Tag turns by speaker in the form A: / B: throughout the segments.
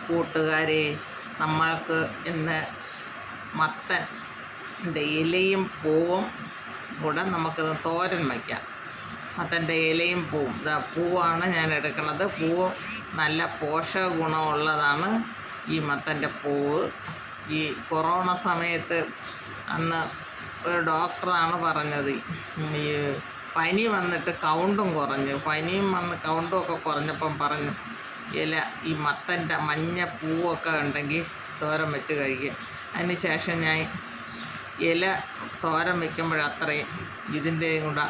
A: കൂട്ടുകാരെ, നമ്മൾക്ക് ഇന്ന് മത്തൻ്റെ ഇലയും പൂവും കൂടെ നമുക്കിത് തോരൻ വയ്ക്കാം. മത്തൻ്റെ ഇലയും പൂവും, പൂവാണ് ഞാൻ എടുക്കുന്നത്. പൂവ് നല്ല പോഷക ഗുണമുള്ളതാണ് ഈ മത്തൻ്റെ പൂവ്. ഈ കൊറോണ സമയത്ത് അന്ന് ഒരു ഡോക്ടറാണ് പറഞ്ഞത്, ഈ പനി വന്നിട്ട് കൗണ്ടും കുറഞ്ഞു, പനിയും വന്ന് കൗണ്ടും ഒക്കെ കുറഞ്ഞപ്പം പറഞ്ഞു ഇല ഈ മത്തൻ്റെ മഞ്ഞ പൂവൊക്കെ ഉണ്ടെങ്കിൽ തോരൻ വെച്ച് കഴിക്കുക. അതിന് ശേഷം ഞാൻ ഇല തോരൻ വയ്ക്കുമ്പോഴത്രയും ഇതിൻ്റെയും കൂടെ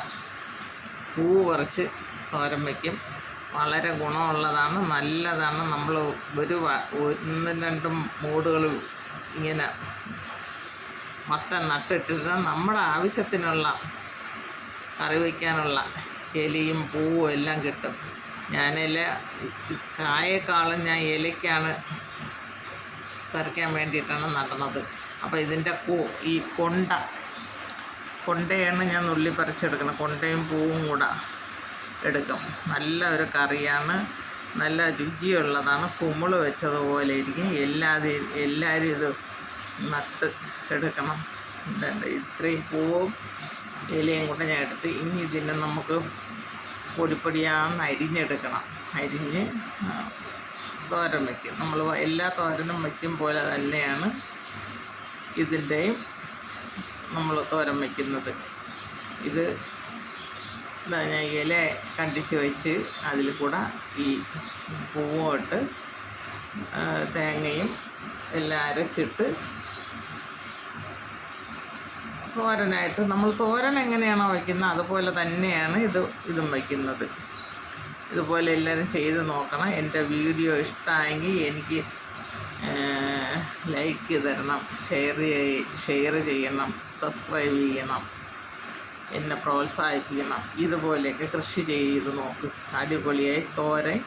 A: പൂവ് കുറച്ച് തോരൻ വയ്ക്കും. വളരെ ഗുണമുള്ളതാണ്, നല്ലതാണ്. നമ്മൾ ഒന്നും രണ്ടും മൂടുകൾ ഇങ്ങനെ മത്തൻ നട്ടിട്ടിരുന്ന നമ്മുടെ ആവശ്യത്തിനുള്ള കറി വയ്ക്കാനുള്ള ഇലയും പൂവും എല്ലാം കിട്ടും. ഞാൻ കായേക്കാളും ഞാൻ ഇലയ്ക്കാണ് കറിക്കാൻ വേണ്ടിയിട്ടാണ് നടണത്. അപ്പോൾ ഇതിൻ്റെ ഈ കൊണ്ടയാണ് ഞാൻ നുള്ളി പറിച്ചെടുക്കണം. കൊണ്ടയും പൂവും കൂടെ എടുക്കും. നല്ല ഒരു കറിയാണ്, നല്ല രുചിയുള്ളതാണ്. കുമിള് വെച്ചതുപോലെ ഇരിക്കും. എല്ലാവരും ഇത് നട്ട് എടുക്കണം. ഇത്രയും പൂവും ഇലയും കൂടെ ഞാൻ എടുത്ത് ഇനി ഇതിനെ നമുക്ക് പൊടിപ്പൊടിയാന്ന് അരിഞ്ഞെടുക്കണം. അരിഞ്ഞ് തോരൻ വയ്ക്കും. നമ്മൾ എല്ലാ തോരനും വയ്ക്കും പോലെ തന്നെയാണ് ഇതിൻ്റെയും നമ്മൾ തോരൻ വയ്ക്കുന്നത്. ഇത് ഞാൻ ഇല കണ്ടിച്ച് വെച്ച് അതിൽ കൂടെ ഈ പൂവും ഇട്ട് തേങ്ങയും എല്ലാം അരച്ചിട്ട് തോരനായിട്ട്, നമ്മൾ തോരൻ എങ്ങനെയാണോ വയ്ക്കുന്നത് അതുപോലെ തന്നെയാണ് ഇതും വയ്ക്കുന്നത്. ഇതുപോലെ എല്ലാവരും ചെയ്ത് നോക്കണം. എൻ്റെ വീഡിയോ ഇഷ്ടമായെങ്കിൽ എനിക്ക് ലൈക്ക് തരണം, ഷെയർ ചെയ്യണം, സബ്സ്ക്രൈബ് ചെയ്യണം, എന്നെ പ്രോത്സാഹിപ്പിക്കണം. ഇതുപോലെയൊക്കെ കൃഷി ചെയ്ത് നോക്ക്. അടിപൊളിയായി തോരൻ